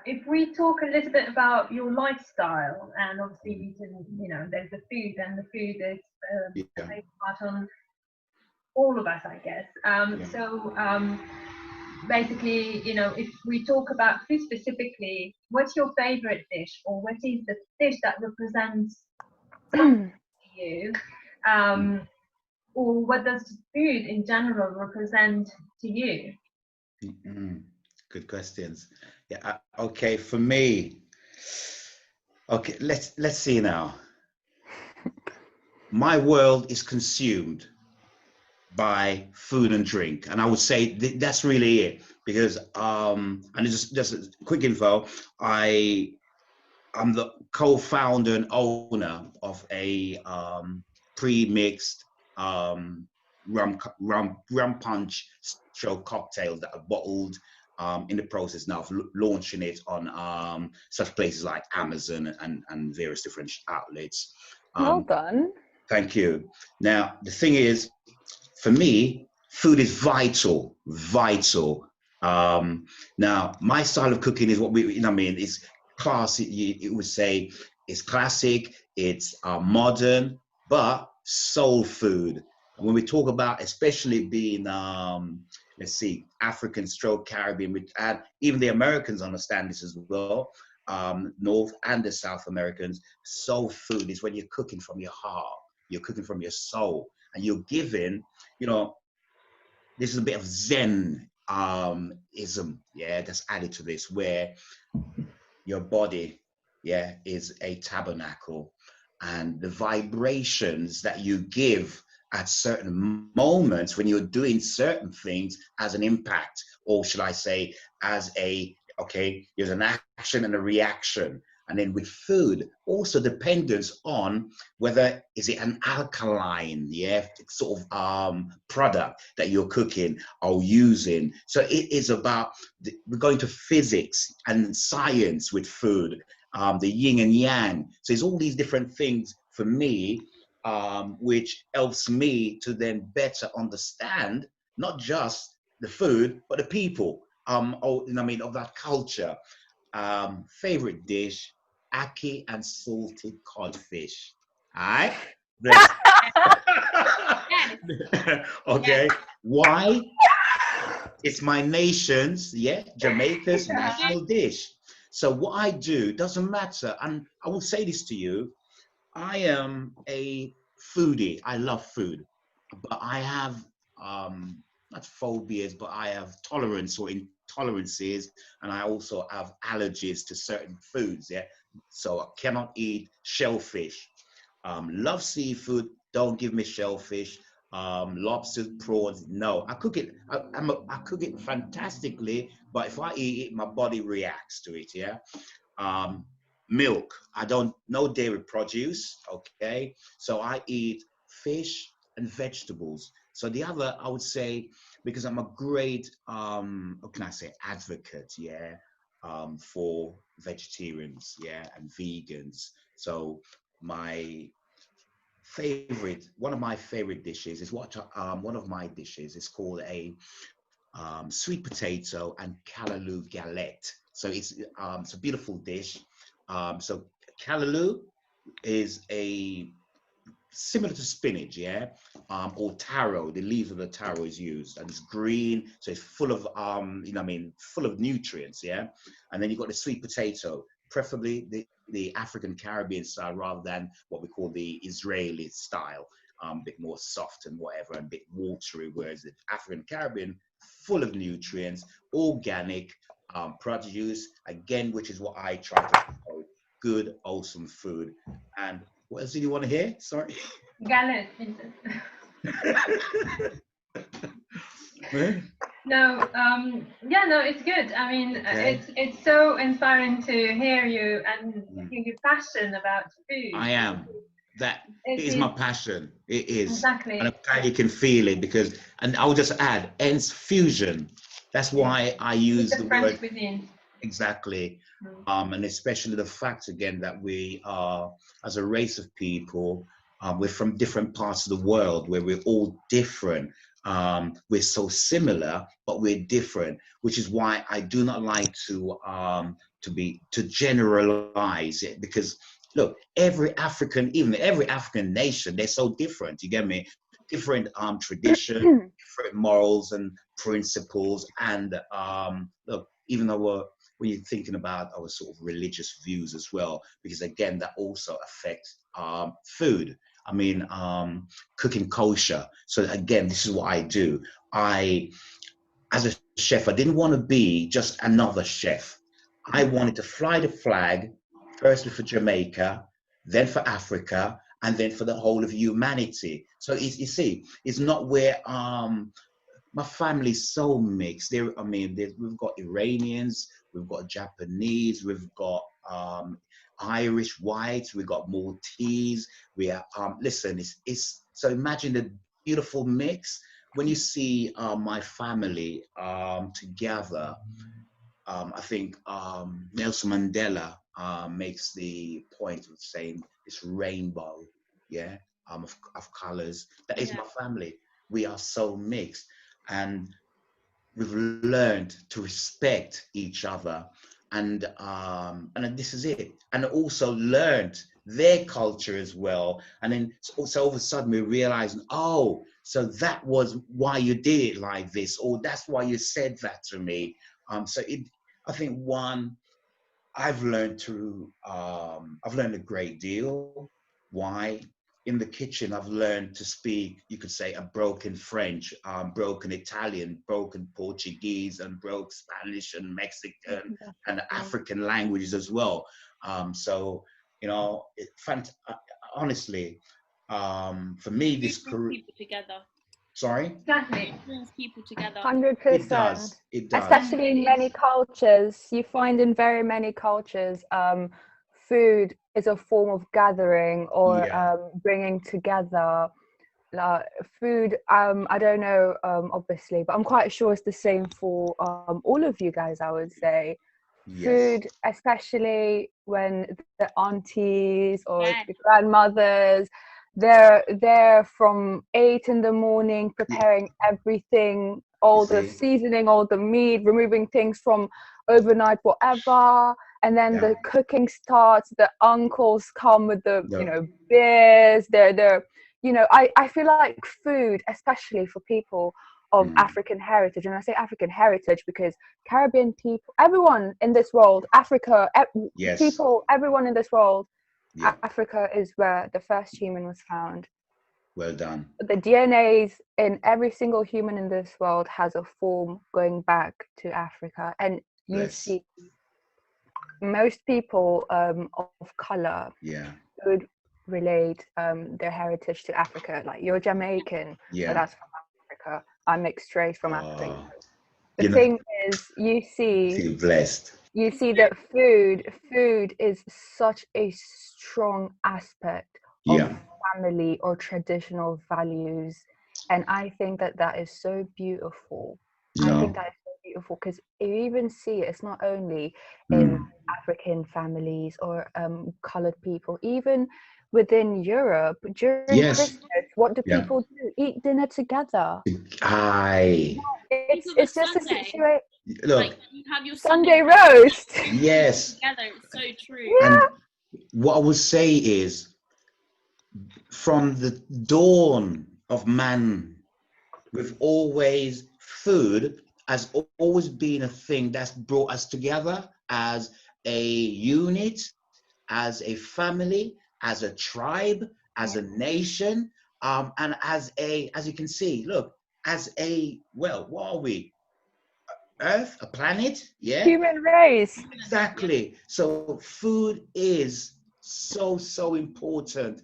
if we talk a little bit about your lifestyle, and obviously you can, there's the food, and the food is a big part on all of us, I guess. So basically, if we talk about food specifically, what's your favorite dish, or what is the dish that represents something to you? Or what does food in general represent to you? Good questions. Yeah. Okay. For me. Okay. Let's see now. My world is consumed by food and drink, and I would say that's really it. Because and just a quick info. I'm the co-founder and owner of a pre-mixed rum punch stroke cocktail that I've bottled, in the process now of launching it on such places like Amazon and various different outlets. Well done. Thank you. Now, the thing is, for me, food is vital. Now, my style of cooking is what is classic. You would say it's classic, it's modern, but soul food. And when we talk about, especially being, let's see, African stroke Caribbean, and even the Americans understand this as well, North and the South Americans, soul food is when you're cooking from your heart, you're cooking from your soul, and you're giving, this is a bit of Zen ism, that's added to this, where your body, is a tabernacle, and the vibrations that you give at certain moments when you're doing certain things has an impact, or should I say, there's an action and a reaction. And then with food, also dependence on whether is it an alkaline, sort of product that you're cooking or using. So it is about, we're going to physics and science with food, the yin and yang. So it's all these different things for me, which helps me to then better understand not just the food, but the people, of that culture. Favorite dish, ackee and salted codfish. All right? Okay. Why? It's my nation's, Jamaica's national dish. So what I do doesn't matter. And I will say this to you. I am a foodie. I love food. But I have, not phobias, but I have tolerance or intolerances, and I also have allergies to certain foods. So I cannot eat shellfish. Love seafood. Don't give me shellfish. Lobsters, prawns. No, I cook it. I cook it fantastically, but if I eat it, my body reacts to it. Milk. I don't know dairy produce. Okay, so I eat fish and vegetables. So the other, I would say, because I'm a great, what can I say, advocate, for vegetarians, and vegans. So one of my favorite dishes is one of my dishes is called a sweet potato and callaloo galette. So it's a beautiful dish. So callaloo is similar to spinach, or taro. The leaves of the taro is used, and it's green, so it's full of full of nutrients, And then you've got the sweet potato, preferably the African Caribbean style rather than what we call the Israeli style, a bit more soft and whatever, and a bit watery, whereas the African Caribbean, full of nutrients, organic, produce, again, which is what I try to promote, good, wholesome food. And what else did you want to hear? Sorry. Galette. No, it's good. I mean, it's so inspiring to hear you and hear your passion about food. I am. It is my passion. It is. Exactly. And I'm glad you can feel it and I'll just add, hence fusion. That's why I use the word. Cuisine. Exactly. And especially the fact, again, that we are, as a race of people, we're from different parts of the world where we're all different. We're so similar, but we're different, which is why I do not like to generalize it, because look, even every African nation, they're so different. You get me? Different tradition, different morals and principles, and look, even though when you're thinking about our sort of religious views as well, because again, that also affects food. I mean, cooking kosher. So again, this is what I do. As a chef, I didn't want to be just another chef. I wanted to fly the flag, firstly for Jamaica, then for Africa, and then for the whole of humanity. So you see, it's not where my family's so mixed. We've got Iranians, we've got Japanese, we've got Irish whites, we've got Maltese. We are listen. It's so imagine the beautiful mix when you see my family together. I think Nelson Mandela makes the point of saying this rainbow, yeah, of colors. That is my family. We are so mixed, and we've learned to respect each other, and this is it. And also learned their culture as well. And then so all of a sudden we realize, oh, so that was why you did it like this, or that's why you said that to me. I think I've learned a great deal. Why? In the kitchen, I've learned to speak, you could say, a broken French, broken Italian, broken Portuguese, and broke Spanish and Mexican and African languages as well. So, you know, honestly, for me, this career. People together. Sorry? Exactly. It brings people together. 100%. It does. It does. Especially in many cultures, you find in very many cultures, food is a form of gathering or bringing together. Food, I don't know, obviously, but I'm quite sure it's the same for all of you guys, I would say. Yes. Food, especially when the aunties or the grandmothers, they're there from 8 in the morning preparing everything, all the seasoning, all the meat, removing things from overnight, whatever, and then the cooking starts. The uncles come with the beers. They're I feel like food, especially for people of African heritage, and I say African heritage because Caribbean people, everyone in this world, Africa, people, everyone in this world, Africa is where the first human was found. Well done. The DNAs in every single human in this world has a form going back to Africa, and you see most people of color would relate their heritage to Africa. Like, you're Jamaican, but that's from Africa. I'm mixed race from Africa. The thing is, you see blessed. You see that food is such a strong aspect of family or traditional values, and I think that is so beautiful. I think that is so beautiful because you even see it's not only in African families or colored people, even within Europe during Christmas. What do people do? Eat dinner together. It's just a situation. Look, like, you have your Sunday roast. Yes. Together, it's so true. And what I would say is, from the dawn of man, food has always been a thing that's brought us together as a unit, as a family, as a tribe, as a nation, and as you can see, look, what are we? Earth, a planet, human race. Exactly. So food is so important.